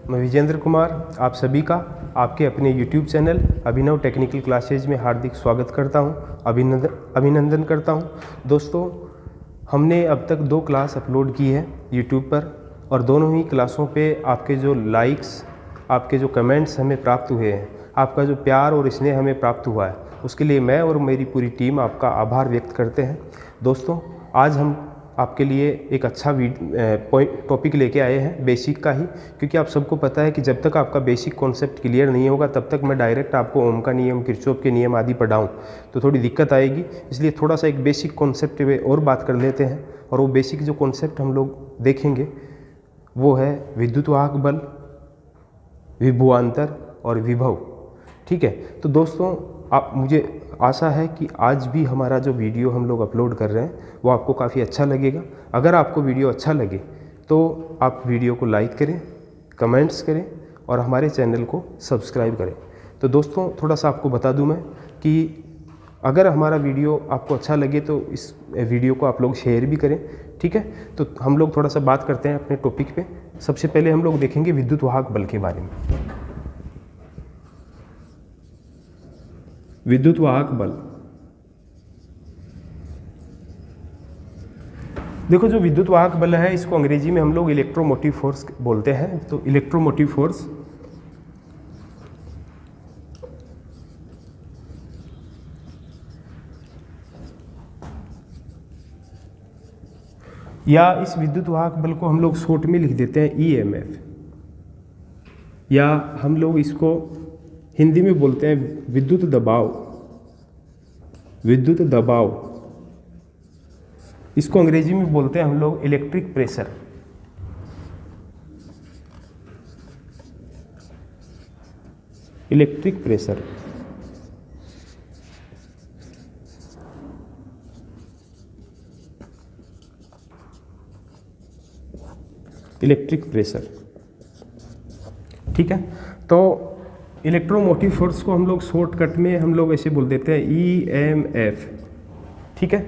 मैं विजेंद्र कुमार आप सभी का आपके अपने YouTube चैनल अभिनव टेक्निकल क्लासेज में हार्दिक स्वागत करता हूं, अभिनंदन करता हूं। दोस्तों, हमने अब तक 2 क्लास अपलोड की है YouTube पर और दोनों ही क्लासों पे आपके जो लाइक्स, आपके जो कमेंट्स हमें प्राप्त हुए हैं, आपका जो प्यार और स्नेह हमें प्राप्त हुआ है, उसके लिए मैं और मेरी पूरी टीम आपका आभार व्यक्त करते हैं। दोस्तों, आज हम आपके लिए एक अच्छा टॉपिक लेके आए हैं बेसिक का ही, क्योंकि आप सबको पता है कि जब तक आपका बेसिक कॉन्सेप्ट क्लियर नहीं होगा तब तक मैं डायरेक्ट आपको ओम का नियम, किरचॉफ के नियम आदि पढ़ाऊँ तो थोड़ी दिक्कत आएगी। इसलिए थोड़ा सा एक बेसिक कॉन्सेप्ट पे और बात कर लेते हैं। और वो बेसिक जो कॉन्सेप्ट हम लोग देखेंगे वो है विद्युत वाहक बल, विभवांतर और विभव। ठीक है, तो दोस्तों मुझे आशा है कि आज भी हमारा जो वीडियो हम लोग अपलोड कर रहे हैं वो आपको काफ़ी अच्छा लगेगा। अगर आपको वीडियो अच्छा लगे तो आप वीडियो को लाइक करें, कमेंट्स करें और हमारे चैनल को सब्सक्राइब करें। तो दोस्तों, थोड़ा सा आपको बता दूं मैं कि अगर हमारा वीडियो आपको अच्छा लगे तो इस वीडियो को आप लोग शेयर भी करें। ठीक है, तो हम लोग थोड़ा सा बात करते हैं अपने टॉपिक पे। सबसे पहले हम लोग देखेंगे विद्युत वाहक बल के बारे में। विद्युत वाहक बल, देखो जो विद्युत वाहक बल है इसको अंग्रेजी में हम लोग इलेक्ट्रोमोटिव फोर्स बोलते हैं। तो इलेक्ट्रोमोटिव फोर्स या इस विद्युत वाहक बल को हम लोग शॉर्ट में लिख देते हैं EMF, या हम लोग इसको हिंदी में बोलते हैं विद्युत दबाव। विद्युत दबाव इसको अंग्रेजी में बोलते हैं हम लोग electric pressure. Electric pressure, electric pressure. ठीक है, तो इलेक्ट्रोमोटिव फोर्स को हम लोग शॉर्टकट में हम लोग ऐसे बोल देते हैं EMF। ठीक है,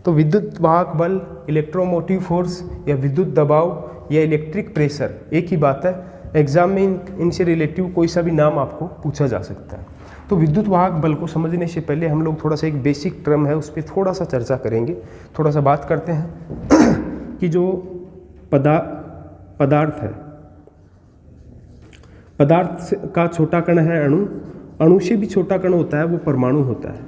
तो विद्युत वाहक बल, इलेक्ट्रोमोटिव फोर्स या विद्युत दबाव या इलेक्ट्रिक प्रेशर एक ही बात है। एग्जाम में इनसे रिलेटिव कोई सा भी नाम आपको पूछा जा सकता है। तो विद्युत वाहक बल को समझने से पहले हम लोग थोड़ा सा एक बेसिक टर्म है उस पर थोड़ा सा चर्चा करेंगे, थोड़ा सा बात करते हैं कि जो पदार्थ है, पदार्थ का छोटा कण है अणु, अणु से भी छोटा कण होता है वो परमाणु होता है।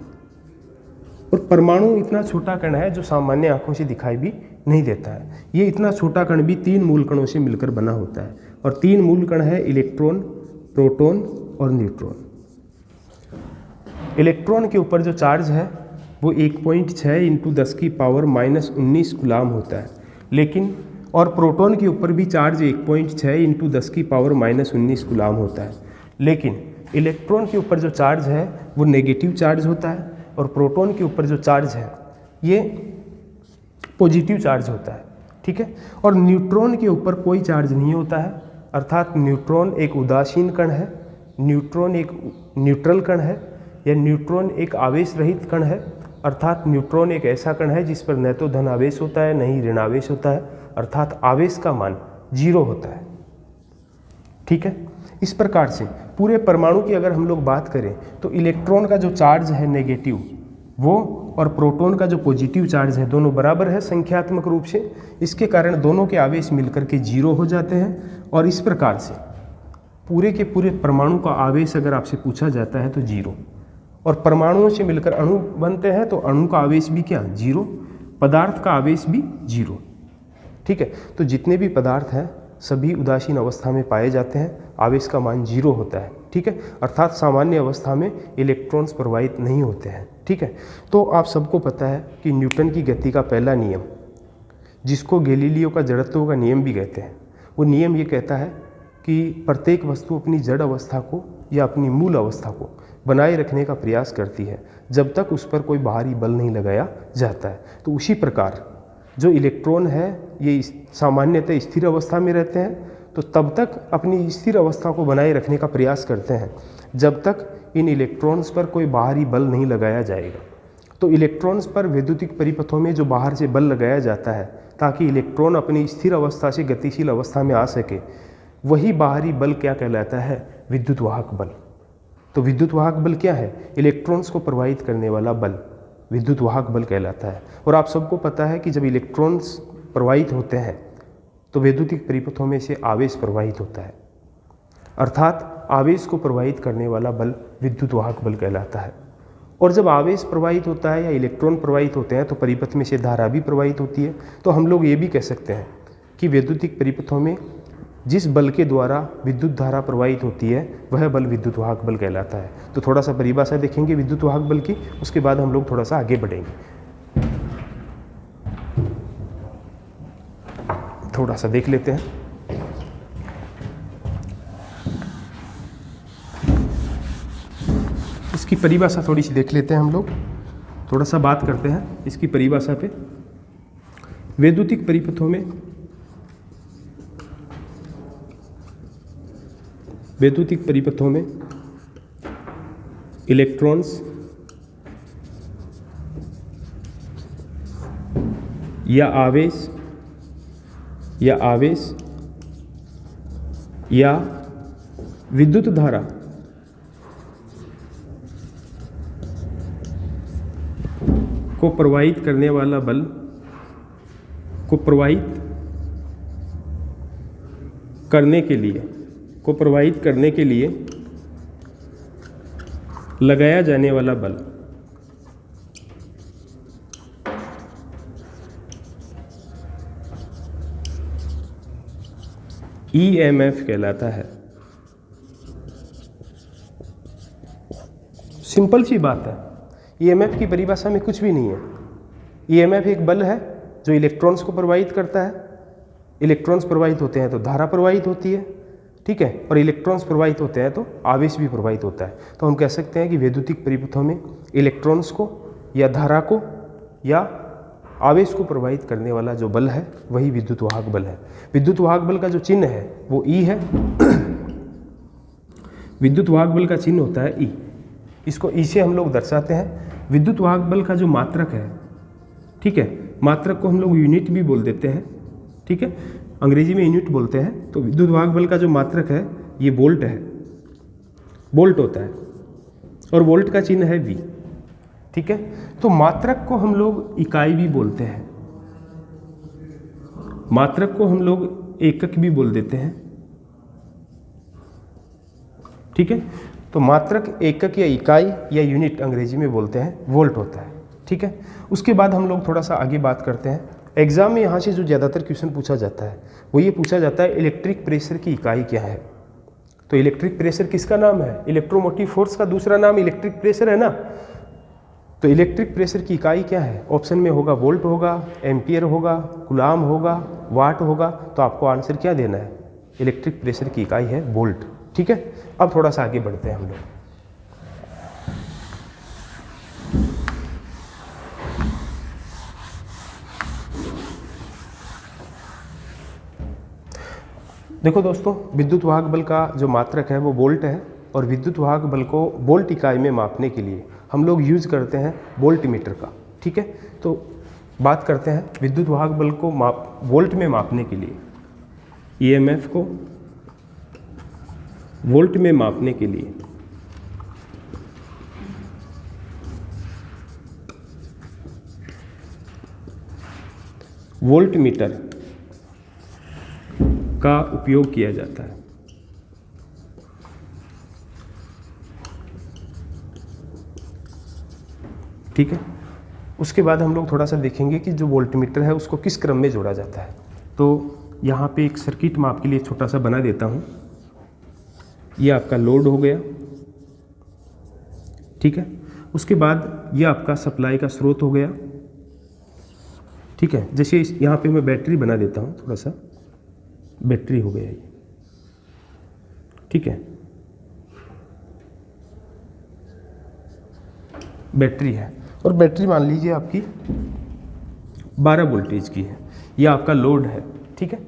और परमाणु इतना छोटा कण है जो सामान्य आंखों से दिखाई भी नहीं देता है। ये इतना छोटा कण भी 3 मूल कणों से मिलकर बना होता है और 3 मूल कण है इलेक्ट्रॉन, प्रोटॉन और न्यूट्रॉन। इलेक्ट्रॉन के ऊपर जो चार्ज है वो 1.6 × 10⁻⁻19 कूलाम होता है, लेकिन और प्रोटॉन के ऊपर भी चार्ज 1.6 × 10⁻⁻19 कूलाम होता है, लेकिन इलेक्ट्रॉन के ऊपर जो चार्ज है वो नेगेटिव चार्ज होता है और प्रोटॉन के ऊपर जो चार्ज है ये पॉजिटिव चार्ज होता है। ठीक है, और न्यूट्रॉन के ऊपर कोई चार्ज नहीं होता है, अर्थात न्यूट्रॉन एक उदासीन कण है, न्यूट्रॉन एक न्यूट्रल कण है, या न्यूट्रॉन एक आवेश रहित कण है। अर्थात न्यूट्रॉन एक ऐसा कण है जिस पर न तो धन आवेश होता है न ही ऋण आवेश होता है, अर्थात आवेश का मान 0 होता है। ठीक है, इस प्रकार से पूरे परमाणु की अगर हम लोग बात करें तो इलेक्ट्रॉन का जो चार्ज है नेगेटिव वो और प्रोटॉन का जो पॉजिटिव चार्ज है दोनों बराबर है संख्यात्मक रूप से। इसके कारण दोनों के आवेश मिलकर के 0 हो जाते हैं और इस प्रकार से पूरे के पूरे परमाणु का आवेश अगर आपसे पूछा जाता है तो 0। और परमाणुओं से मिलकर अणु बनते हैं तो अणु का आवेश भी क्या 0, पदार्थ का आवेश भी 0। ठीक है, तो जितने भी पदार्थ हैं सभी उदासीन अवस्था में पाए जाते हैं, आवेश का मान 0 होता है। ठीक है, अर्थात सामान्य अवस्था में इलेक्ट्रॉन्स प्रवाहित नहीं होते हैं। ठीक है, तो आप सबको पता है कि न्यूटन की गति का पहला नियम, जिसको गैलीलियो का जड़त्व का नियम भी कहते हैं, वो नियम ये कहता है कि प्रत्येक वस्तु अपनी जड़ अवस्था को या अपनी मूल अवस्था को बनाए रखने का प्रयास करती है जब तक उस पर कोई बाहरी बल नहीं लगाया जाता है। तो उसी प्रकार जो इलेक्ट्रॉन है ये सामान्यतः स्थिर अवस्था में रहते हैं, तो तब तक अपनी स्थिर अवस्था को बनाए रखने का प्रयास करते हैं जब तक इन इलेक्ट्रॉन्स पर कोई बाहरी बल नहीं लगाया जाएगा। तो इलेक्ट्रॉन्स पर वैद्युतिक परिपथों में जो बाहर से बल लगाया जाता है ताकि इलेक्ट्रॉन अपनी स्थिर अवस्था से गतिशील अवस्था में आ सके, वही बाहरी बल क्या कहलाता है? विद्युत वाहक बल। तो विद्युत वाहक बल क्या है? इलेक्ट्रॉन्स को प्रवाहित करने वाला बल विद्युत वाहक बल कहलाता है। और आप सबको पता है कि जब इलेक्ट्रॉन्स प्रवाहित होते हैं तो वैद्युतिक परिपथों में से आवेश प्रवाहित होता है, अर्थात आवेश को प्रवाहित करने वाला बल विद्युत वाहक बल कहलाता है। और जब आवेश प्रवाहित होता है या इलेक्ट्रॉन प्रवाहित होते हैं तो परिपथ में से धारा भी प्रवाहित होती है। तो हम लोग ये भी कह सकते हैं कि वैद्युतिक परिपथों में जिस बल के द्वारा विद्युत धारा प्रवाहित होती है वह बल विद्युत वाहक बल कहलाता है। तो थोड़ा सा परिभाषा देखेंगे विद्युत वाहक बल की, उसके बाद हम लोग थोड़ा सा आगे बढ़ेंगे। थोड़ा सा देख लेते हैं। इसकी परिभाषा थोड़ी सी देख लेते हैं हम लोग, थोड़ा सा बात करते हैं इसकी परिभाषा पे। वैद्युतिक परिपथों में इलेक्ट्रॉन्स या आवेश या विद्युत धारा को प्रवाहित करने वाला बल को प्रवाहित करने के लिए लगाया जाने वाला बल EMF कहलाता है। सिंपल सी बात है, EMF की परिभाषा में कुछ भी नहीं है। EMF एक बल है जो इलेक्ट्रॉन्स को प्रवाहित करता है। इलेक्ट्रॉन्स प्रवाहित होते हैं तो धारा प्रवाहित होती है, ठीक है, और इलेक्ट्रॉन्स प्रवाहित होते हैं तो आवेश भी प्रवाहित होता है। तो हम कह सकते हैं कि वैद्युतिक परिपथों में इलेक्ट्रॉन्स को या धारा को या आवेश को प्रवाहित करने वाला जो बल है वही विद्युत वाहक बल है। विद्युत वाहक बल का जो चिन्ह है वो E है। विद्युत वाहक बल का चिन्ह होता है E। इसको E से हम लोग दर्शाते हैं। विद्युत वाहक बल का जो मात्रक है, ठीक है, मात्रक को हम लोग यूनिट भी बोल देते हैं, ठीक है, अंग्रेजी में यूनिट बोलते हैं। तो विद्युत वाहक बल का जो मात्रक है ये वोल्ट है, वोल्ट होता है, और वोल्ट का चिन्ह है V, ठीक है। तो मात्रक को हम लोग इकाई भी बोलते हैं, मात्रक को हम लोग एकक भी बोल देते हैं, ठीक है। तो मात्रक, एकक या इकाई या यूनिट अंग्रेजी में बोलते हैं, वोल्ट होता है, ठीक है। उसके बाद हम लोग थोड़ा सा आगे बात करते हैं। एग्जाम में यहाँ से जो ज़्यादातर क्वेश्चन पूछा जाता है वो ये पूछा जाता है इलेक्ट्रिक प्रेशर की इकाई क्या है। तो इलेक्ट्रिक प्रेशर किसका नाम है? इलेक्ट्रोमोटिव फोर्स का दूसरा नाम इलेक्ट्रिक प्रेशर है ना। तो इलेक्ट्रिक प्रेशर की इकाई क्या है? ऑप्शन में होगा वोल्ट होगा, एम्पियर होगा, कूलाम होगा, वाट होगा। तो आपको आंसर क्या देना है? इलेक्ट्रिक प्रेशर की इकाई है वोल्ट, ठीक है। अब थोड़ा सा आगे बढ़ते हैं हम लोग। देखो दोस्तों, विद्युत वाहक बल का जो मात्रक है वो वोल्ट है, और विद्युत वाहक बल को वोल्ट इकाई में मापने के लिए हम लोग यूज करते हैं वोल्टमीटर का, ठीक है। तो बात करते हैं विद्युत वाहक बल को वोल्ट में मापने के लिए, EMF को वोल्ट में मापने के लिए वोल्टमीटर का उपयोग किया जाता है, ठीक है। उसके बाद हम लोग थोड़ा सा देखेंगे कि जो वोल्टमीटर है उसको किस क्रम में जोड़ा जाता है। तो यहाँ पे एक सर्किट मैं आपके लिए छोटा सा बना देता हूँ। ये आपका लोड हो गया, ठीक है। उसके बाद ये आपका सप्लाई का स्रोत हो गया, ठीक है। जैसे यहाँ पे मैं बैटरी बना देता हूँ, थोड़ा सा बैटरी हो गया ये, ठीक है, बैटरी है। और बैटरी मान लीजिए आपकी 12 वोल्टेज की है, यह आपका लोड है, ठीक है।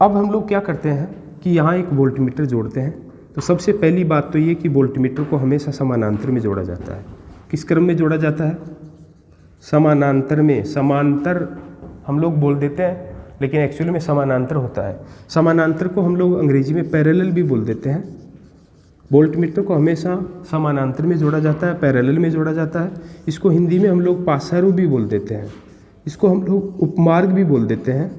अब हम लोग क्या करते हैं कि यहाँ एक वोल्टमीटर जोड़ते हैं। तो सबसे पहली बात तो ये कि वोल्टमीटर को हमेशा समानांतर में जोड़ा जाता है। किस क्रम में जोड़ा जाता है? समानांतर में। समांतर हम लोग बोल देते हैं लेकिन एक्चुअली में समानांतर होता है। समानांतर को हम लोग अंग्रेजी में पैरेलल भी बोल देते हैं। वोल्टमीटर को हमेशा समानांतर में जोड़ा जाता है, पैरेलल में जोड़ा जाता है। इसको हिंदी में हम लोग पासारू भी बोल देते हैं, इसको हम लोग उपमार्ग भी बोल देते हैं।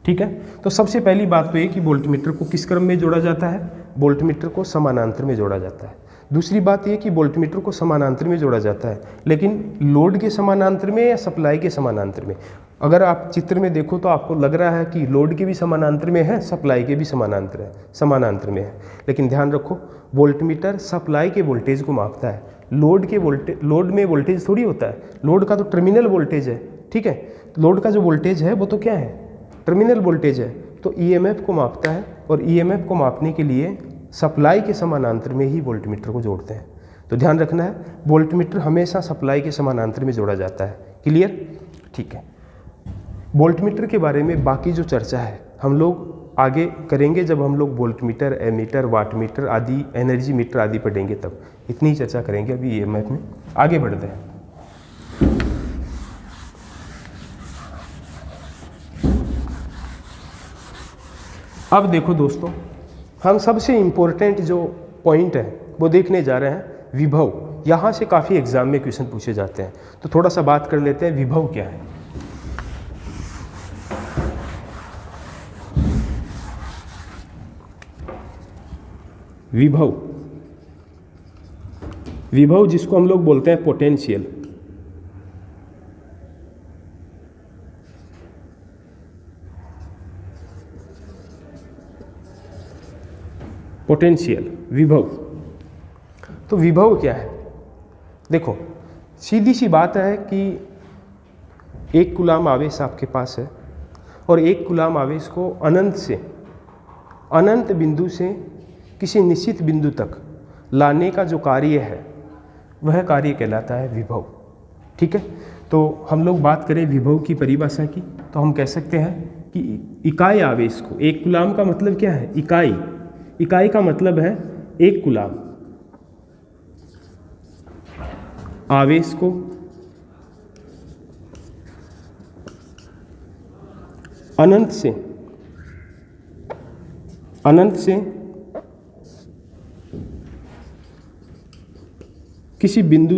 ठीक है, तो सबसे पहली बात तो ये कि वोल्टमीटर को किस क्रम में जोड़ा जाता है, वोल्टमीटर को समानांतर में जोड़ा जाता है। दूसरी बात ये कि वोल्टमीटर को समानांतर में जोड़ा जाता है, लेकिन लोड के समानांतर में या सप्लाई के समानांतर में। अगर आप चित्र में देखो तो आपको लग रहा है कि लोड के भी समानांतर में है, सप्लाई के भी समानांतर में है, लेकिन ध्यान रखो वोल्टमीटर सप्लाई के वोल्टेज को मापता है, लोड में वोल्टेज थोड़ी होता है। लोड का तो टर्मिनल वोल्टेज है, ठीक है, लोड का जो वोल्टेज है वो तो क्या है, टर्मिनल वोल्टेज है। तो ईएमएफ को मापता है, और ईएमएफ को मापने के लिए सप्लाई के समानांतर में ही वोल्टमीटर को जोड़ते हैं। तो ध्यान रखना है, वोल्टमीटर हमेशा सप्लाई के समानांतर में जोड़ा जाता है। क्लियर? ठीक है। वोल्टमीटर के बारे में बाकी जो चर्चा है हम लोग आगे करेंगे जब हम लोग वोल्टमीटर, एमीटर, वाटमीटर आदि, एनर्जी मीटर आदि पढ़ेंगे, तब इतनी ही चर्चा करेंगे। अभी ईएमएफ में आगे बढ़ते हैं। अब देखो दोस्तों, हम सबसे इम्पोर्टेंट जो पॉइंट है वो देखने जा रहे हैं, विभव। यहाँ से काफ़ी एग्जाम में क्वेश्चन पूछे जाते हैं, तो थोड़ा सा बात कर लेते हैं विभव क्या है। विभव, विभव जिसको हम लोग बोलते हैं पोटेंशियल। पोटेंशियल, विभव। तो विभव क्या है? देखो सीधी सी बात है कि एक कूलाम आवेश आपके पास है, और एक कूलाम आवेश को अनंत बिंदु से किसी निश्चित बिंदु तक लाने का जो कार्य है वह कार्य कहलाता है विभव। ठीक है, तो हम लोग बात करें विभव की परिभाषा की, तो हम कह सकते हैं कि इकाई आवेश को, एक कूलाम का मतलब क्या है, इकाई का मतलब है एक कूलाम आवेश को अनंत से किसी बिंदु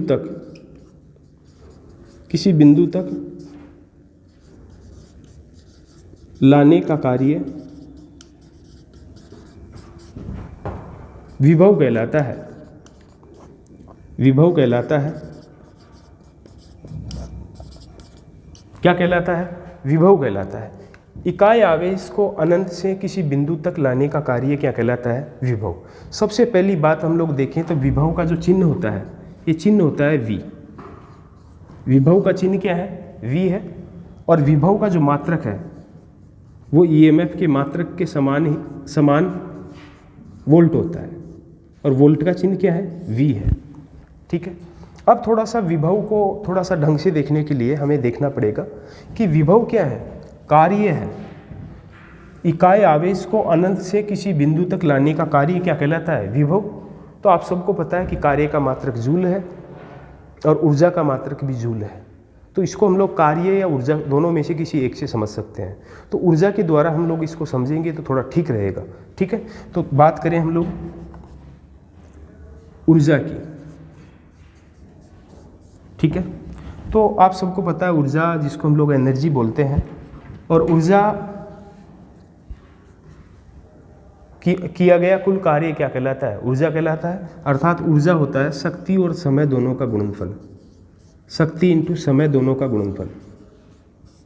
तक लाने का कार्य विभव कहलाता है। विभव कहलाता है, क्या कहलाता है, विभव कहलाता है। इकाई आवेश को अनंत से किसी बिंदु तक लाने का कार्य क्या कहलाता है, विभव। सबसे पहली बात हम लोग देखें तो विभव का जो चिन्ह होता है, ये चिन्ह होता है V। विभव का चिन्ह क्या है, V है। और विभव का जो मात्रक है वो ईएमएफ के मात्रक के समान वोल्ट होता है, और वोल्ट का चिन्ह क्या है, V है। ठीक है, अब थोड़ा सा विभव को थोड़ा सा ढंग से देखने के लिए हमें देखना पड़ेगा कि विभव क्या है, कार्य है। इकाई आवेश को अनंत से किसी बिंदु तक लाने का कार्य क्या कहलाता है, विभव। तो आप सबको पता है कि कार्य का मात्रक जूल है और ऊर्जा का मात्रक भी जूल है, तो इसको हम लोग कार्य या ऊर्जा दोनों में से किसी एक से समझ सकते हैं। तो ऊर्जा के द्वारा हम लोग इसको समझेंगे तो थोड़ा ठीक रहेगा। ठीक है, तो बात करें हम लोग ऊर्जा की। ठीक है, तो आप सबको पता है ऊर्जा जिसको हम लोग एनर्जी बोलते हैं, और ऊर्जा किया गया कुल कार्य क्या कहलाता है, ऊर्जा कहलाता है। अर्थात ऊर्जा होता है शक्ति और समय दोनों का गुणनफल, शक्ति इंटू समय दोनों का गुणनफल।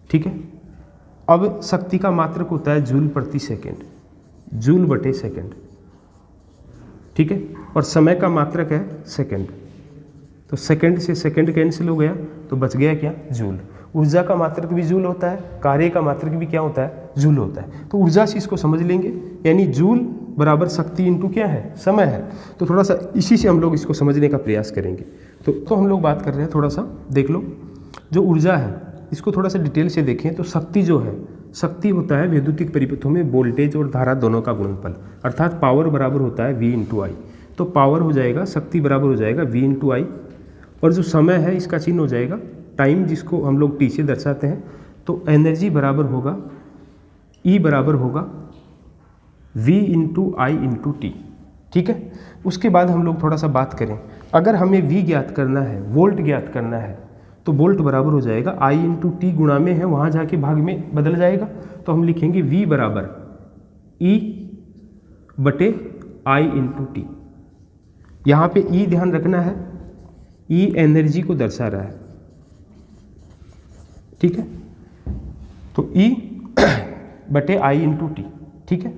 ठीक है, अब शक्ति का मात्रक होता है जूल प्रति सेकेंड, जूल बटे सेकेंड। ठीक है, और समय का मात्रक है सेकेंड, तो सेकेंड से सेकेंड कैंसिल हो गया तो बच गया क्या, जूल। ऊर्जा का मात्रक भी जूल होता है, कार्य का मात्रक भी क्या होता है, जूल होता है। तो ऊर्जा से इसको समझ लेंगे, यानी जूल बराबर शक्ति इंटू क्या है, समय है। तो थोड़ा सा इसी से हम लोग इसको समझने का प्रयास करेंगे। तो हम लोग बात कर रहे हैं, थोड़ा सा देख लो, जो ऊर्जा है इसको थोड़ा सा डिटेल से देखें तो शक्ति जो है, शक्ति होता है वैद्युतिक परिपथों में वोल्टेज और धारा दोनों का गुणनफल, अर्थात पावर बराबर होता है V इंटू आई। तो पावर हो जाएगा, शक्ति बराबर हो जाएगा V इंटू आई, और जो समय है इसका चिन्ह हो जाएगा टाइम, जिसको हम लोग T से दर्शाते हैं, तो एनर्जी बराबर होगा E बराबर होगा V इंटू आई इंटू टी। ठीक है, उसके बाद हम लोग थोड़ा सा बात करें, अगर हमें V ज्ञात करना है, वोल्ट ज्ञात करना है, तो वोल्ट बराबर हो जाएगा I इंटू टी गुणा में है, वहाँ जाके भाग में बदल जाएगा, तो हम लिखेंगे V बराबर E बटे I इंटू टी। यहाँ पे E ध्यान रखना है, E एनर्जी को दर्शा रहा है। ठीक है, तो E बटे I इंटू टी। ठीक है,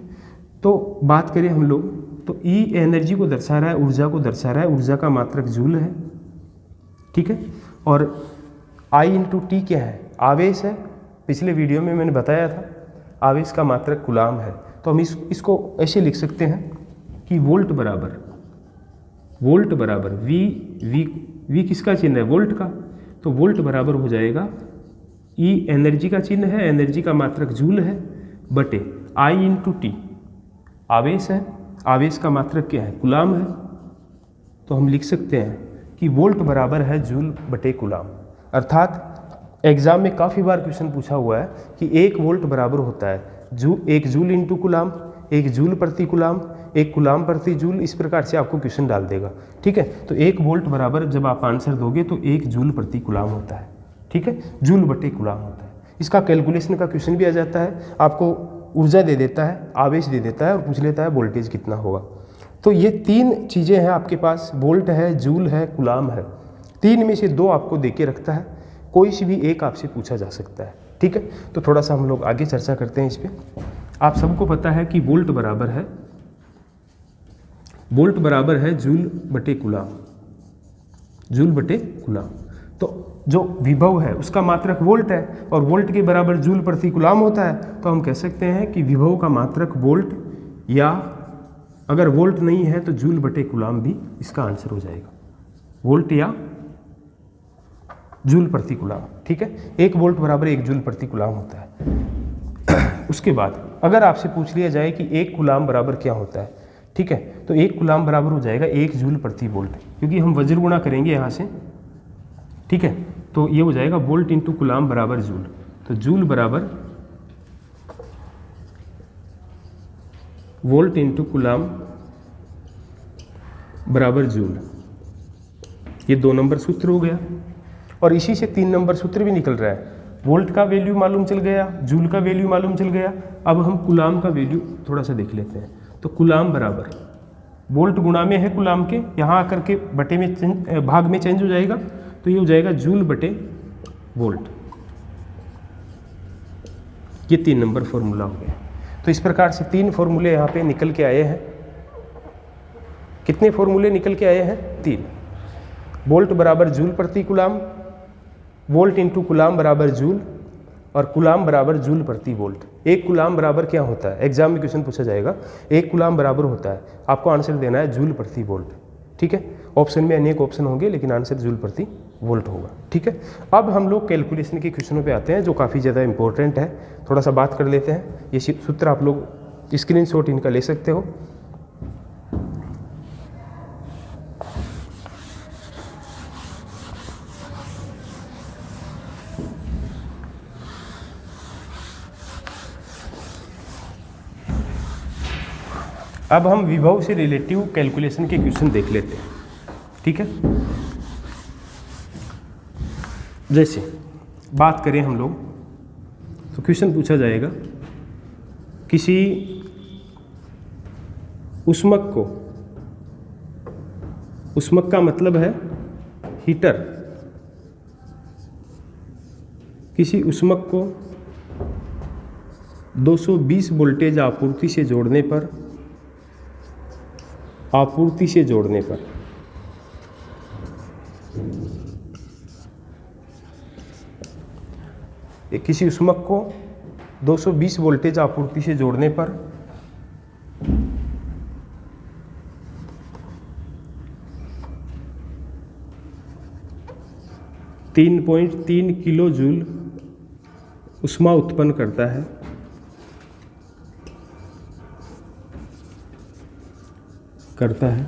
तो बात करें हम लोग, तो E एनर्जी को दर्शा रहा है, ऊर्जा को दर्शा रहा है, ऊर्जा का मात्रक जूल है। ठीक है, और I इंटू टी क्या है? आवेश है। पिछले वीडियो में मैंने बताया था आवेश का मात्रक कूलाम है। तो हम इसको ऐसे लिख सकते हैं कि वोल्ट बराबर V किसका चिन्ह है? वोल्ट का। तो वोल्ट बराबर हो जाएगा E एनर्जी का चिन्ह है, एनर्जी का मात्रक जूल है, बटे I इंटू टी आवेश है, आवेश का मात्रक क्या है? कूलाम है। तो हम लिख सकते हैं कि वोल्ट बराबर है जूल बटे कूलाम। अर्थात एग्जाम में काफ़ी बार क्वेश्चन पूछा हुआ है कि 1 वोल्ट बराबर होता है 1 जूल इंटू कूलाम, 1 जूल प्रति कूलाम, 1 कूलाम प्रति जूल, इस प्रकार से आपको क्वेश्चन डाल देगा। ठीक है, तो 1 वोल्ट बराबर जब आप आंसर दोगे तो 1 जूल प्रति कूलाम होता है। ठीक है, जूल बटे कूलाम होता है। इसका कैलकुलेशन का क्वेश्चन भी आ जाता है, आपको ऊर्जा दे देता है, आवेश दे देता है और पूछ लेता है वोल्टेज कितना होगा। तो ये 3 चीज़ें हैं आपके पास, वोल्ट है, जूल है, कूलाम है। 3 में से 2 आपको दे के रखता है, कोई से भी एक आपसे पूछा जा सकता है। ठीक है, तो थोड़ा सा हम लोग आगे चर्चा करते हैं इस पर। आप सबको पता है कि वोल्ट बराबर है जूल बटे कूलाम, जूल बटे कूलाम। तो जो विभव है उसका मात्रक वोल्ट है और वोल्ट के बराबर जूल प्रति कूलाम होता है, तो हम कह सकते हैं कि विभव का मात्रक वोल्ट, या अगर वोल्ट नहीं है तो जूल बटे कूलाम भी इसका आंसर हो जाएगा, वोल्ट या जूल प्रति कूलाम। ठीक है, 1 वोल्ट बराबर 1 जूल प्रति कूलाम होता है। उसके बाद अगर आपसे पूछ लिया जाए कि 1 कूलाम बराबर क्या होता है, ठीक है, तो 1 कूलाम बराबर हो जाएगा 1 जूल प्रति वोल्ट, क्योंकि हम वज्र गुणा करेंगे यहाँ से। ठीक है, तो ये हो जाएगा वोल्ट इंटू कूलाम बराबर जूल। तो जूल बराबर वोल्ट इंटू कूलाम बराबर जूल, ये 2 नंबर सूत्र हो गया। और इसी से 3 नंबर सूत्र भी निकल रहा है, वोल्ट का वैल्यू मालूम चल गया, जूल का वैल्यू मालूम चल गया। अब हम कूलाम का वैल्यू थोड़ा सा देख लेते हैं। तो कूलाम बराबर वोल्ट गुणा में है कूलाम के, यहाँ आकर के बटे में भाग में चेंज हो जाएगा, तो ये हो जाएगा जूल बटे वोल्ट। ये 3 नंबर फॉर्मूला हो गया। तो इस प्रकार से 3 फॉर्मूले यहाँ पे निकल के आए हैं। कितने फॉर्मूले निकल के आए हैं? 3। वोल्ट बराबर जूल प्रति कूलाम, वोल्ट इंटू कूलाम बराबर जूल, और कूलाम बराबर जूल प्रति वोल्ट। 1 कूलाम बराबर क्या होता है? एग्जाम में क्वेश्चन पूछा जाएगा, 1 कूलाम बराबर होता है, आपको आंसर देना है जूल प्रति वोल्ट। ठीक है, ऑप्शन में अनेक ऑप्शन होंगे लेकिन आंसर जूल प्रति वोल्ट होगा। ठीक है, अब हम लोग कैलकुलेशन के क्वेश्चनों पे आते हैं जो काफ़ी ज़्यादा इंपॉर्टेंट है। थोड़ा सा बात कर लेते हैं। ये सूत्र आप लोग स्क्रीनशॉट इनका ले सकते हो। अब हम विभव से रिलेटिव कैलकुलेशन के क्वेश्चन देख लेते हैं। ठीक है, जैसे बात करें हम लोग, तो क्वेश्चन पूछा जाएगा किसी ऊष्मक को, ऊष्मक का मतलब है हीटर, किसी ऊष्मक को 220 वोल्टेज आपूर्ति से जोड़ने पर किसी ऊष्मक को 220 वोल्टेज आपूर्ति से जोड़ने पर 3.3 किलो जूल ऊष्मा उत्पन्न करता है।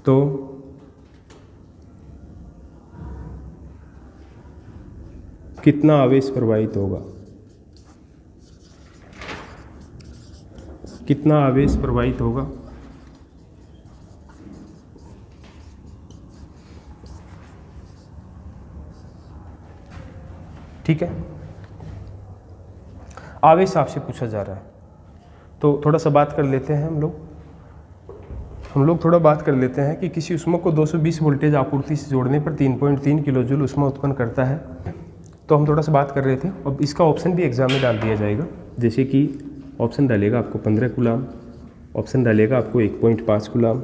तो कितना आवेश प्रवाहित होगा, कितना आवेश प्रवाहित होगा। ठीक है, आवेश आपसे पूछा जा रहा है तो थोड़ा सा बात कर लेते हैं हम लोग थोड़ा बात कर लेते हैं कि किसी ऊष्मा को 220 वोल्टेज आपूर्ति से जोड़ने पर 3.3 किलो जूल ऊष्मा उत्पन्न करता है। तो हम थोड़ा सा बात कर रहे थे। अब इसका ऑप्शन भी एग्जाम में डाल दिया जाएगा, जैसे कि ऑप्शन डालेगा आपको 15 कूलाम, ऑप्शन डालेगा आपको 1.5 कूलाम,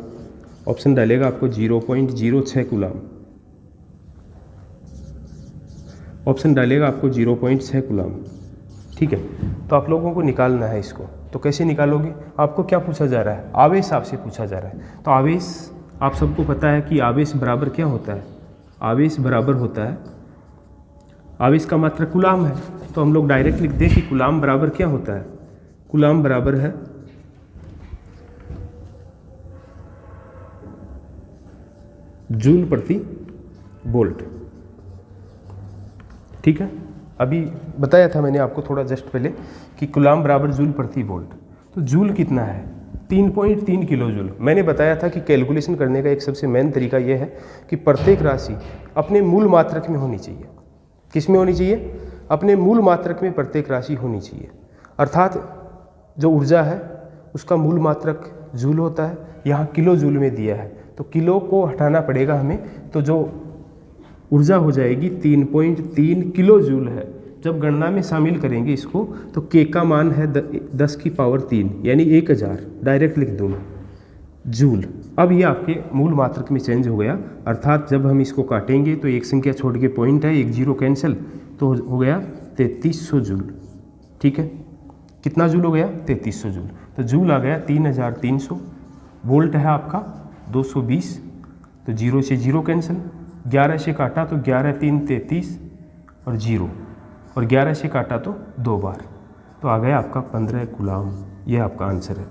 ऑप्शन डालेगा आपको 0.06 कूलाम, ऑप्शन डालेगा आपको 0.6 कूलाम। ठीक है, तो आप लोगों को निकालना है इसको। तो कैसे निकालोगे, आपको क्या पूछा जा रहा है, आवेश आपसे पूछा जा रहा है। तो आवेश आप सबको पता है कि आवेश बराबर क्या होता है, आवेश बराबर होता है, आवेश का मात्रक कूलाम है। तो हम लोग डायरेक्ट लिख दें कि कूलाम बराबर क्या होता है, कूलाम बराबर है जूल प्रति वोल्ट। ठीक है, अभी बताया था मैंने आपको थोड़ा जस्ट पहले कि कूलाम बराबर जूल प्रति वोल्ट। तो जूल कितना है, 3.3 किलो जूल। मैंने बताया था कि कैलकुलेशन करने का एक सबसे मेन तरीका यह है कि प्रत्येक राशि अपने मूल मात्रक में होनी चाहिए। किस में होनी चाहिए, अपने मूल मात्रक में प्रत्येक राशि होनी चाहिए। अर्थात जो ऊर्जा है उसका मूल मात्रक जूल होता है, यहाँ किलो जूल में दिया है तो किलो को हटाना पड़ेगा हमें। तो जो ऊर्जा हो जाएगी 3.3 किलो जूल है। जब गणना में शामिल करेंगे इसको तो के का मान है 10 की पावर 3 यानी 1000, डायरेक्ट लिख दूँ जूल। अब ये आपके मूल मात्रक में चेंज हो गया, अर्थात जब हम इसको काटेंगे तो एक संख्या छोड़ के पॉइंट है, एक जीरो कैंसिल, तो हो गया 3300 जूल। ठीक है, कितना जूल हो गया, 3300 जूल। तो जूल आ गया 3300, वोल्ट है आपका 220, तो जीरो से जीरो कैंसिल, 11 से काटा तो 11 3 33 और जीरो, और 11 से काटा तो 2 बार, तो आ गया आपका 15 कूलाम। ये आपका आंसर है।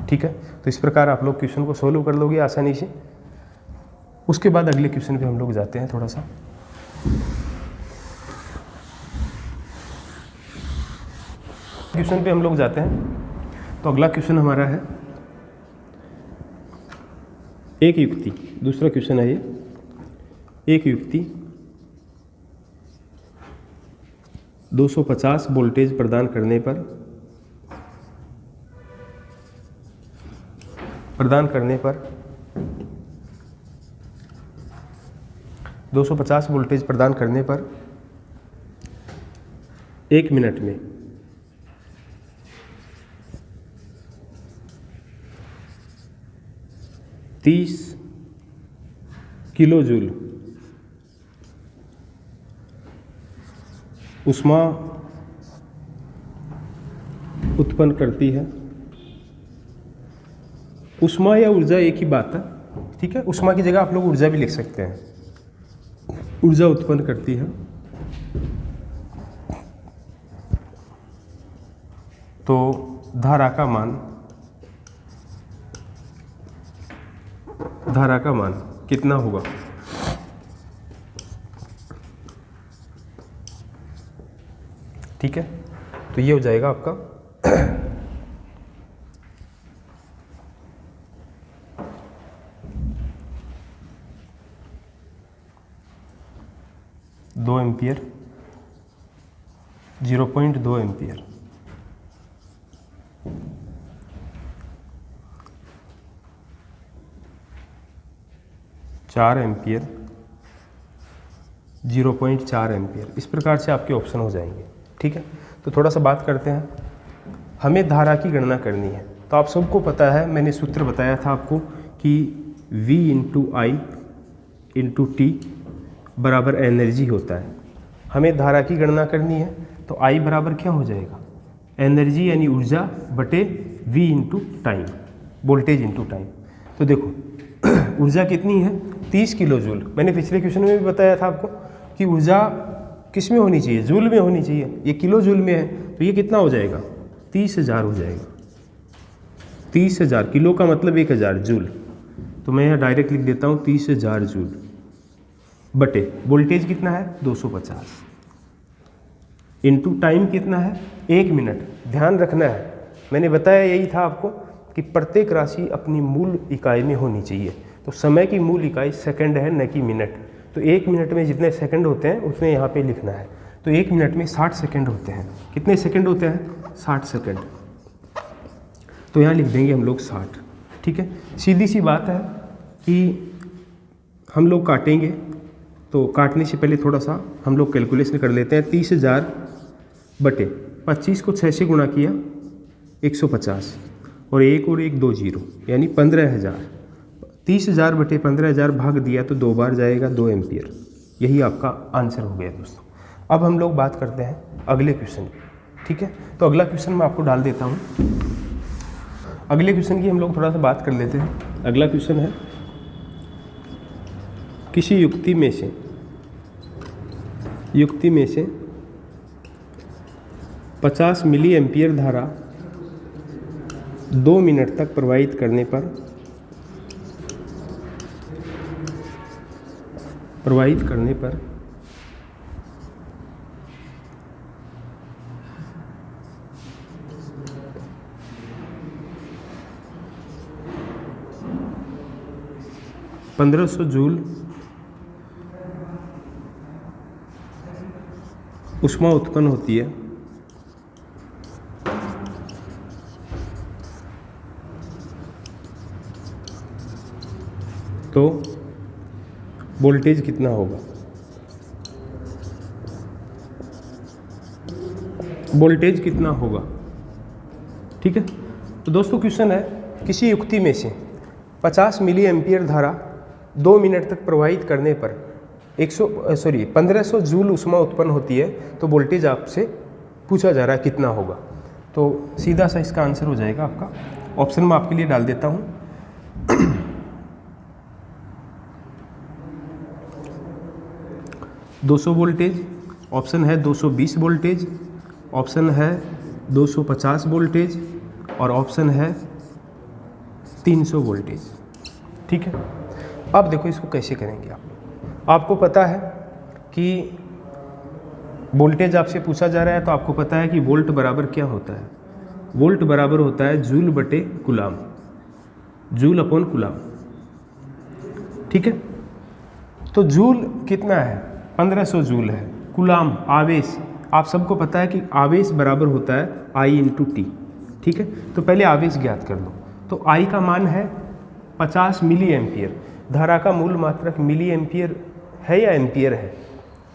ठीक है, तो इस प्रकार आप लोग क्वेश्चन को सोल्व कर लोगे आसानी से। उसके बाद अगले क्वेश्चन पे हम लोग जाते हैं थोड़ा सा। क्वेश्चन पे हम लोग जाते हैं। तो अगला क्वेश्चन हमारा है एक युक्ति, दूसरा क्वेश्चन है ये। एक युक्ति 250 वोल्टेज प्रदान करने पर 250 वोल्टेज प्रदान करने पर 1 मिनट में 30 किलो जूल ऊष्मा उत्पन्न करती है। ऊष्मा या ऊर्जा एक ही बात है, ठीक है। ऊष्मा की जगह आप लोग ऊर्जा भी लिख सकते हैं। ऊर्जा उत्पन्न करती है तो धारा का मान कितना होगा? ठीक है, तो ये हो जाएगा आपका 2 एम्पियर, 0.2 एम्पियर। चार एम्पियर, 0.4 एम्पियर। इस प्रकार से आपके ऑप्शन हो जाएंगे। ठीक है, तो थोड़ा सा बात करते हैं। हमें धारा की गणना करनी है, तो आप सबको पता है, मैंने सूत्र बताया था आपको कि V × I × T बराबर एनर्जी होता है। हमें धारा की गणना करनी है तो I बराबर क्या हो जाएगा? एनर्जी यानी ऊर्जा बटे V × टाइम, वोल्टेज × टाइम। तो देखो ऊर्जा कितनी है? 30 किलो जूल। मैंने पिछले क्वेश्चन में भी बताया था आपको कि ऊर्जा किस में होनी चाहिए? जूल में होनी चाहिए। ये किलो जूल में है तो ये कितना हो जाएगा? 30,000 हो जाएगा। 30,000, किलो का मतलब 1,000 जूल, तो मैं यहाँ डायरेक्ट लिख देता हूँ 30,000 जूल बटे वोल्टेज कितना है 250 इंटू टाइम कितना है 1 मिनट। ध्यान रखना है, मैंने बताया यही था आपको कि प्रत्येक राशि अपनी मूल इकाई में होनी चाहिए। तो समय की मूल इकाई सेकंड है, न कि मिनट। तो 1 मिनट में जितने सेकंड होते हैं उतने यहाँ पे लिखना है। तो 1 मिनट में 60 सेकंड होते हैं। कितने सेकंड होते हैं 60 सेकंड, तो यहाँ लिख देंगे हम लोग 60। ठीक है, सीधी सी बात है कि हम लोग काटेंगे, तो काटने से पहले थोड़ा सा हम लोग कैलकुलेशन कर लेते हैं। 30,000 बटे 25 को 6 से गुणा किया 150 और 1 और 1 2 जीरो यानी 15,000। 30,000 बटे 15,000 भाग दिया तो 2 बार जाएगा 2 एम्पियर। यही आपका आंसर हो गया दोस्तों। अब हम लोग बात करते हैं अगले क्वेश्चन की। ठीक है, तो अगला क्वेश्चन मैं आपको डाल देता हूँ। अगले क्वेश्चन की हम लोग थोड़ा सा बात कर लेते हैं। अगला क्वेश्चन है, किसी युक्ति में से 50 मिली एम्पियर धारा 2 मिनट तक प्रवाहित करने पर 1500 जूल ऊष्मा उत्पन्न होती है, तो वोल्टेज कितना होगा। वोल्टेज कितना होगा। ठीक है, तो दोस्तों क्वेश्चन है, किसी युक्ति में से 50 मिली एम्पियर धारा 2 मिनट तक प्रवाहित करने पर 1500 जूल ऊष्मा उत्पन्न होती है, तो वोल्टेज आपसे पूछा जा रहा है कितना होगा। तो सीधा सा इसका आंसर हो जाएगा आपका, ऑप्शन में आपके लिए डाल देता हूँ। 200 वोल्टेज, ऑप्शन है 220 वोल्टेज, ऑप्शन है 250 वोल्टेज और ऑप्शन है 300 वोल्टेज। ठीक है, अब देखो इसको कैसे करेंगे आप लोग। आपको पता है कि वोल्टेज आपसे पूछा जा रहा है, तो आपको पता है कि वोल्ट बराबर क्या होता है। वोल्ट बराबर होता है जूल बटे कूलाम, जूल अपॉन कूलाम। ठीक है, तो जूल कितना है 1500 जूल है। कूलाम आवेश, आप सबको पता है कि आवेश बराबर होता है I इंटू टी। ठीक है, तो पहले आवेश ज्ञात कर लो। तो I का मान है 50 मिली एम्पियर। धारा का मूल मात्रक मिली एम्पियर है या एम्पियर है।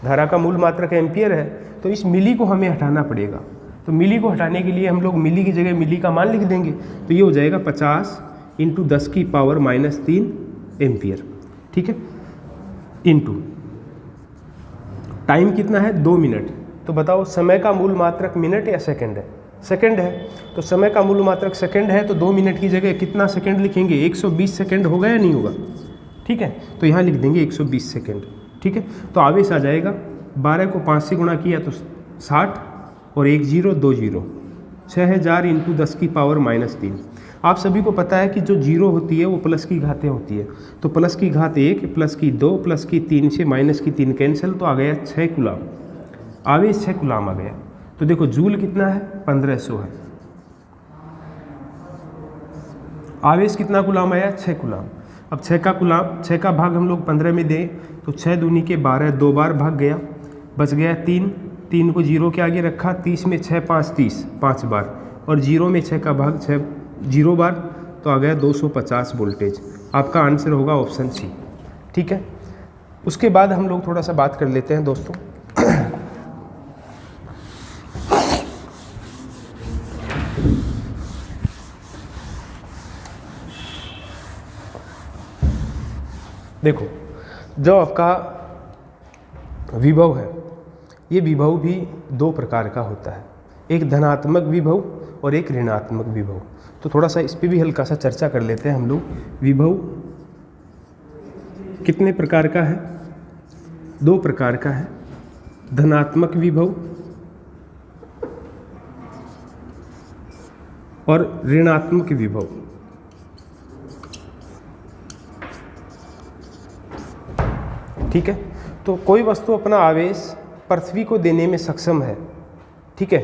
धारा का मूल मात्रक एम्पियर है, तो इस मिली को हमें हटाना पड़ेगा। तो मिली को हटाने के लिए हम लोग मिली की जगह मिली का मान लिख देंगे। तो ये हो जाएगा 50 इंटू 10 की पावर -3 एम्पियर। ठीक है, इंटू टाइम कितना है 2 मिनट। तो बताओ समय का मूल मात्रक मिनट या सेकंड है। सेकंड है, तो समय का मूल मात्रक सेकंड है, तो 2 मिनट की जगह कितना सेकंड लिखेंगे 120 सेकंड होगा या नहीं होगा। ठीक है, तो यहाँ लिख देंगे 120 सेकंड। ठीक है, तो आवेश आ जाएगा 12 को 5 से गुणा किया तो 60 और 1 0 2 0 6000 इंटू 10 की पावर -3। आप सभी को पता है कि जो जीरो होती है वो प्लस की घातें होती है। तो प्लस की घात 1 प्लस की 2 प्लस की 3 से माइनस की 3 कैंसिल, तो आ गया 6 कूलाम। आवेश 6 कूलाम आ गया। तो देखो जूल कितना है 1500 है, आवेश कितना कूलाम आया 6 कूलाम। अब 6 का भाग हम लोग 15 में दें तो 6 दूनी के 12, 2 बार भाग गया, बच गया 3 को जीरो के आगे रखा, 30 में 6 5 30 5 बार, और जीरो में 6 का भाग 6 0 बार, तो आ गया 250 वोल्टेज। आपका आंसर होगा ऑप्शन सी। ठीक है, उसके बाद हम लोग थोड़ा सा बात कर लेते हैं दोस्तों। देखो, जो आपका विभव है, ये विभव भी 2 प्रकार का होता है, एक धनात्मक विभव और एक ऋणात्मक विभव। तो थोड़ा सा इस पर भी हल्का सा चर्चा कर लेते हैं हम लोग। विभव कितने प्रकार का है, 2 प्रकार का है, धनात्मक विभव और ऋणात्मक विभव। ठीक है। तो कोई वस्तु अपना आवेश पृथ्वी को देने में सक्षम है, ठीक है,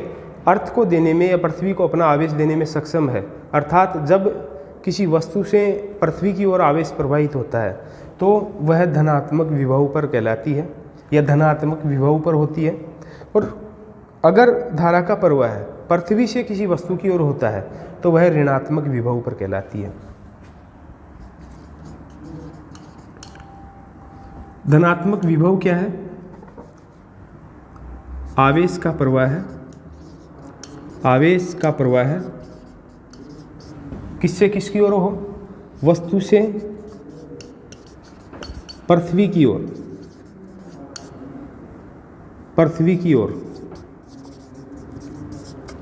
अर्थ को देने में या पृथ्वी को अपना आवेश देने में सक्षम है, अर्थात जब किसी वस्तु से पृथ्वी की ओर आवेश प्रवाहित होता है तो वह धनात्मक विभव पर कहलाती है या धनात्मक विभव पर होती है। और अगर धारा का प्रवाह है पृथ्वी से किसी वस्तु की ओर होता है तो वह ऋणात्मक विभव पर कहलाती है। धनात्मक विभव क्या है? आवेश का प्रवाह है, आवेश का प्रवाह है किससे किसकी ओर हो? वस्तु से पृथ्वी की ओर, पृथ्वी की ओर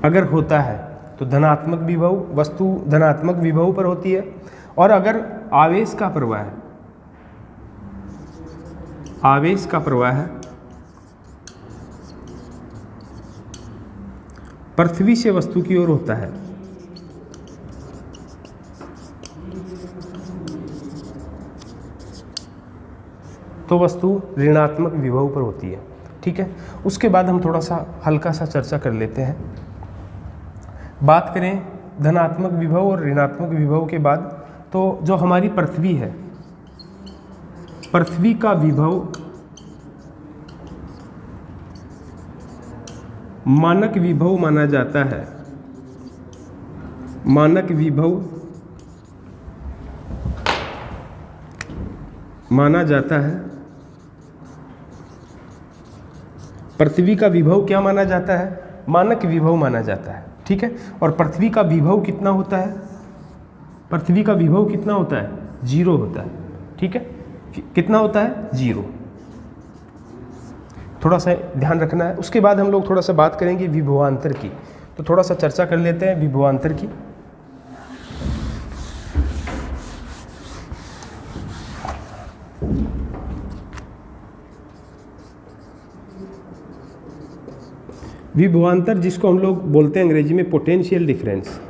अगर होता है तो धनात्मक विभव, वस्तु धनात्मक विभव पर होती है। और अगर आवेश का प्रवाह है, आवेश का प्रवाह है पृथ्वी से वस्तु की ओर होता है तो वस्तु ऋणात्मक विभव पर होती है, ठीक है। उसके बाद हम थोड़ा सा हल्का सा चर्चा कर लेते हैं। बात करें धनात्मक विभव और ऋणात्मक विभव के बाद, तो जो हमारी पृथ्वी है, पृथ्वी का विभव मानक विभव माना जाता है, मानक विभव माना जाता है। पृथ्वी का विभव क्या माना जाता है? मानक विभव माना जाता है, ठीक है। और पृथ्वी का विभव कितना होता है? पृथ्वी का विभव कितना होता है? 0 होता है, ठीक है। कितना होता है? 0। थोड़ा सा ध्यान रखना है। उसके बाद हम लोग थोड़ा सा बात करेंगे विभवांतर की, तो थोड़ा सा चर्चा कर लेते हैं विभवांतर की। विभवांतर जिसको हम लोग बोलते हैं अंग्रेजी में पोटेंशियल डिफरेंस,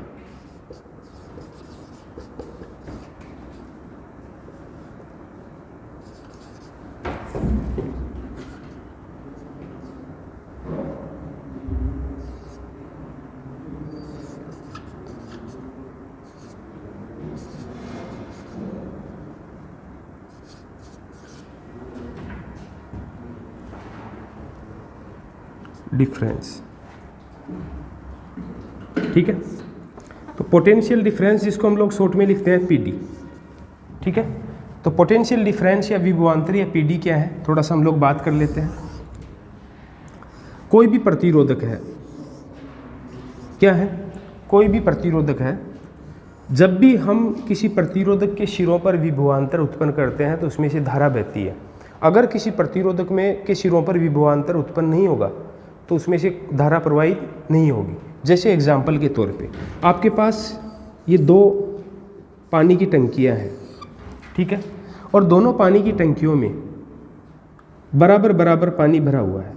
डिफरेंस, ठीक है। तो पोटेंशियल डिफरेंस जिसको हम लोग शॉर्ट में लिखते हैं पीडी, ठीक है। तो पोटेंशियल डिफरेंस या विभवांतर या पीडी क्या है, थोड़ा सा हम लोग बात कर लेते हैं। कोई भी प्रतिरोधक है, क्या है? कोई भी प्रतिरोधक है, जब भी हम किसी प्रतिरोधक के सिरों पर विभवांतर उत्पन्न करते हैं तो उसमें से धारा बहती है। अगर किसी प्रतिरोधक में के सिरों पर विभवांतर उत्पन्न नहीं होगा तो उसमें से धारा प्रवाहित नहीं होगी। जैसे एग्जाम्पल के तौर पे आपके पास ये 2 पानी की टंकियां हैं, ठीक है, और दोनों पानी की टंकियों में बराबर बराबर पानी भरा हुआ है।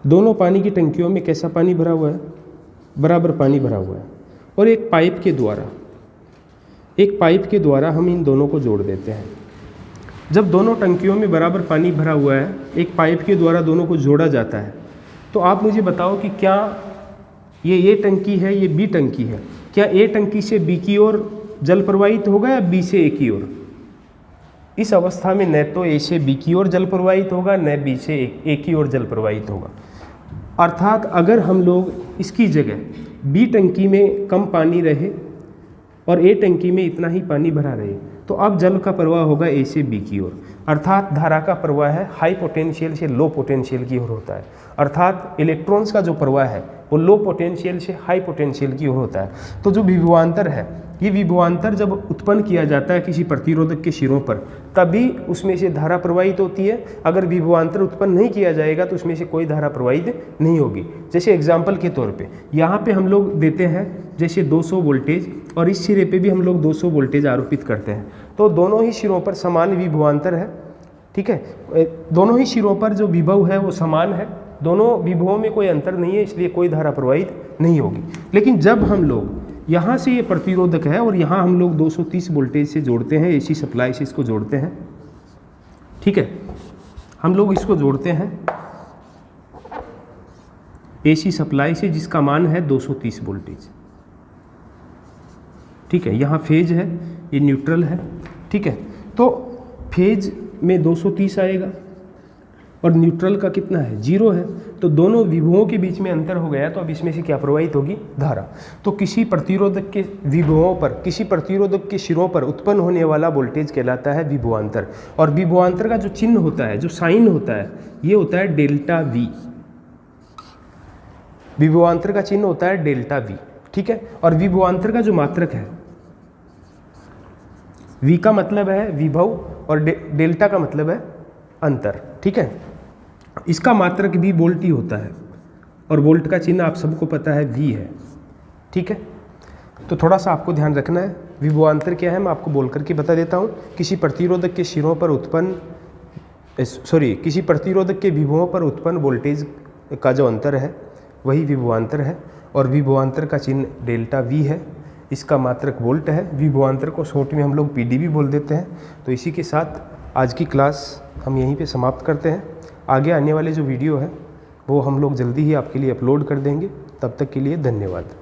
दोनों पानी की टंकियों में कैसा पानी भरा हुआ है? बराबर पानी भरा हुआ है। और एक पाइप के द्वारा हम इन दोनों को जोड़ देते हैं। जब दोनों टंकियों में बराबर पानी भरा हुआ है, एक पाइप के द्वारा दोनों को जोड़ा जाता है, तो आप मुझे बताओ कि क्या ये ए टंकी है, ये बी टंकी है, क्या ए टंकी से बी की ओर जल प्रवाहित होगा या बी से ए की ओर? इस अवस्था में न तो ए से बी की ओर जल प्रवाहित होगा, न बी से ए की ओर जल प्रवाहित होगा। अर्थात अगर हम लोग इसकी जगह बी टंकी में कम पानी रहे और ए टंकी में इतना ही पानी भरा रहे तो अब जल का प्रवाह होगा ए से बी की ओर। अर्थात धारा का प्रवाह है हाई पोटेंशियल से लो पोटेंशियल की ओर होता है। अर्थात इलेक्ट्रॉन्स का जो प्रवाह है वो लो पोटेंशियल से हाई पोटेंशियल की ओर होता है। तो जो विभवांतर है, ये विभवांतर जब उत्पन्न किया जाता है किसी प्रतिरोधक के सिरों पर, तभी उसमें से धारा प्रवाहित होती है। अगर विभवांतर उत्पन्न नहीं किया जाएगा तो उसमें से कोई धारा प्रवाहित नहीं होगी। जैसे एग्जाम्पल के तौर पे यहाँ पे हम लोग देते हैं जैसे 200 वोल्टेज और इस सिरे पे भी हम लोग 200 वोल्टेज आरोपित करते हैं, तो दोनों ही सिरों पर समान विभवांतर है, ठीक है। दोनों ही सिरों पर जो विभव है वो समान है, दोनों विभवों में कोई अंतर नहीं है, इसलिए कोई धारा प्रवाहित नहीं होगी। लेकिन जब हम लोग यहाँ से ये प्रतिरोधक है और यहाँ हम लोग 230 वोल्टेज से जोड़ते हैं, एसी सप्लाई से इसको जोड़ते हैं। ठीक है, हम लोग इसको जोड़ते हैं एसी सप्लाई से जिसका मान है 230 वोल्टेज। ठीक है, यहाँ फेज है, ये न्यूट्रल है। ठीक है, तो फेज में 230 आएगा और न्यूट्रल का कितना है, 0 है। तो दोनों विभवों के बीच में अंतर हो गया, तो अब इसमें से क्या प्रवाहित होगी, धारा। तो किसी प्रतिरोधक के विभवों पर, किसी प्रतिरोधक के सिरों पर उत्पन्न होने वाला वोल्टेज कहलाता है विभवांतर। और विभवांतर का जो चिन्ह होता है, जो साइन होता है, ये होता है डेल्टा वी। विभवांतर का चिन्ह होता है डेल्टा वी। ठीक है, और विभवांतर का जो मात्रक है, वी का मतलब है विभव और डेल्टा का मतलब है अंतर। ठीक है, इसका मात्रक भी वोल्ट ही होता है और वोल्ट का चिन्ह आप सबको पता है वी है। ठीक है, तो थोड़ा सा आपको ध्यान रखना है। विभवांतर क्या है मैं आपको बोल करके बता देता हूँ। किसी प्रतिरोधक के सिरों पर किसी प्रतिरोधक के विभवों पर उत्पन्न वोल्टेज का जो अंतर है वही विभवांतर है और विभवांतर का चिन्ह डेल्टा वी है। इसका मात्रक वोल्ट है। विभवांतर को शॉर्ट में हम लोग पीडी भी बोल देते हैं। तो इसी के साथ आज की क्लास हम यहीं पे समाप्त करते हैं। आगे आने वाले जो वीडियो है वो हम लोग जल्दी ही आपके लिए अपलोड कर देंगे। तब तक के लिए धन्यवाद।